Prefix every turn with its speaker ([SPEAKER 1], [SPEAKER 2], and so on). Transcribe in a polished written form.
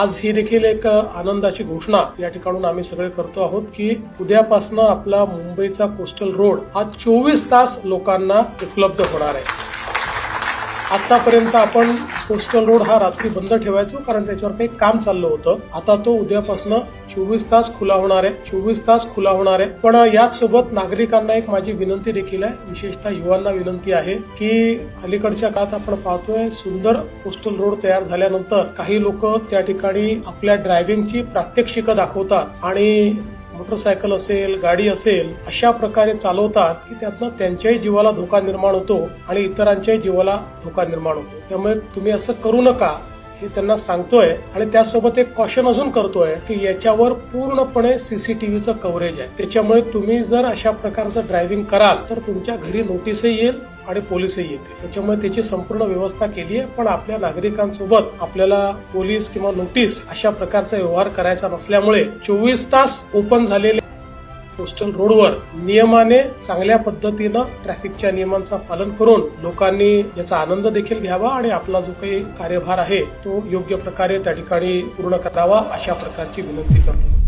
[SPEAKER 1] आज ही देखील एक आनंदाची घोषणा या ठिकाणून आम्ही सगळे करतो आहोत की उद्यापासून आपला मुंबईचा कोस्टल रोड हा 24 तास लोकांना उपलब्ध होणार आहे। आतापर्यंत आपण कोस्टल रोड हा रात्री बंद ठेवायचो कारण त्याच्यावर काही काम चाललं होतं। आता तो उद्यापासून 24 तास खुला होणार आहे। 24 तास खुला होणार आहे। पण याच सोबत नागरिकांना एक माझी विनंती देखील आहे, विशेषतः युवांना विनंती आहे की अलीकडच्या काळात आपण पाहतोय सुंदर कोस्टल रोड तयार झाल्यानंतर काही लोक त्या ठिकाणी आपल्या ड्रायव्हिंगची प्रात्यक्षिकं दाखवतात आणि मोटरसायकल असेल, गाडी असेल अशा प्रकारे चालवतात की त्यातनं त्यांच्याही जीवाला धोका निर्माण होतो आणि इतरांच्याही जीवाला धोका निर्माण होतो। त्यामुळे तुम्ही असं करू नका हे त्यांना सांगतोय आणि त्यासोबत एक कॉशन अजून करतोय की याच्यावर पूर्णपणे सीसीटीव्हीचं कव्हरेज आहे। त्याच्यामुळे तुम्ही जर अशा प्रकारचं ड्रायव्हिंग कराल तर तुमच्या घरी नोटीसही येईल आणि पोलीसही येतील। त्याच्यामुळे त्याची संपूर्ण व्यवस्था केली आहे। पण आपल्या नागरिकांसोबत आपल्याला पोलीस किंवा नोटीस अशा प्रकारचा व्यवहार करायचा नसल्यामुळे 24 तास ओपन झालेले कोस्टल रोडवर नियमाने चांगल्या पद्धतीनं ट्रॅफिकच्या नियमांचं पालन करून लोकांनी याचा आनंद देखील घ्यावा आणि आपला जो काही कार्यभार आहे तो योग्य प्रकारे त्या ठिकाणी पूर्ण करावा अशा प्रकारची विनंती करतो।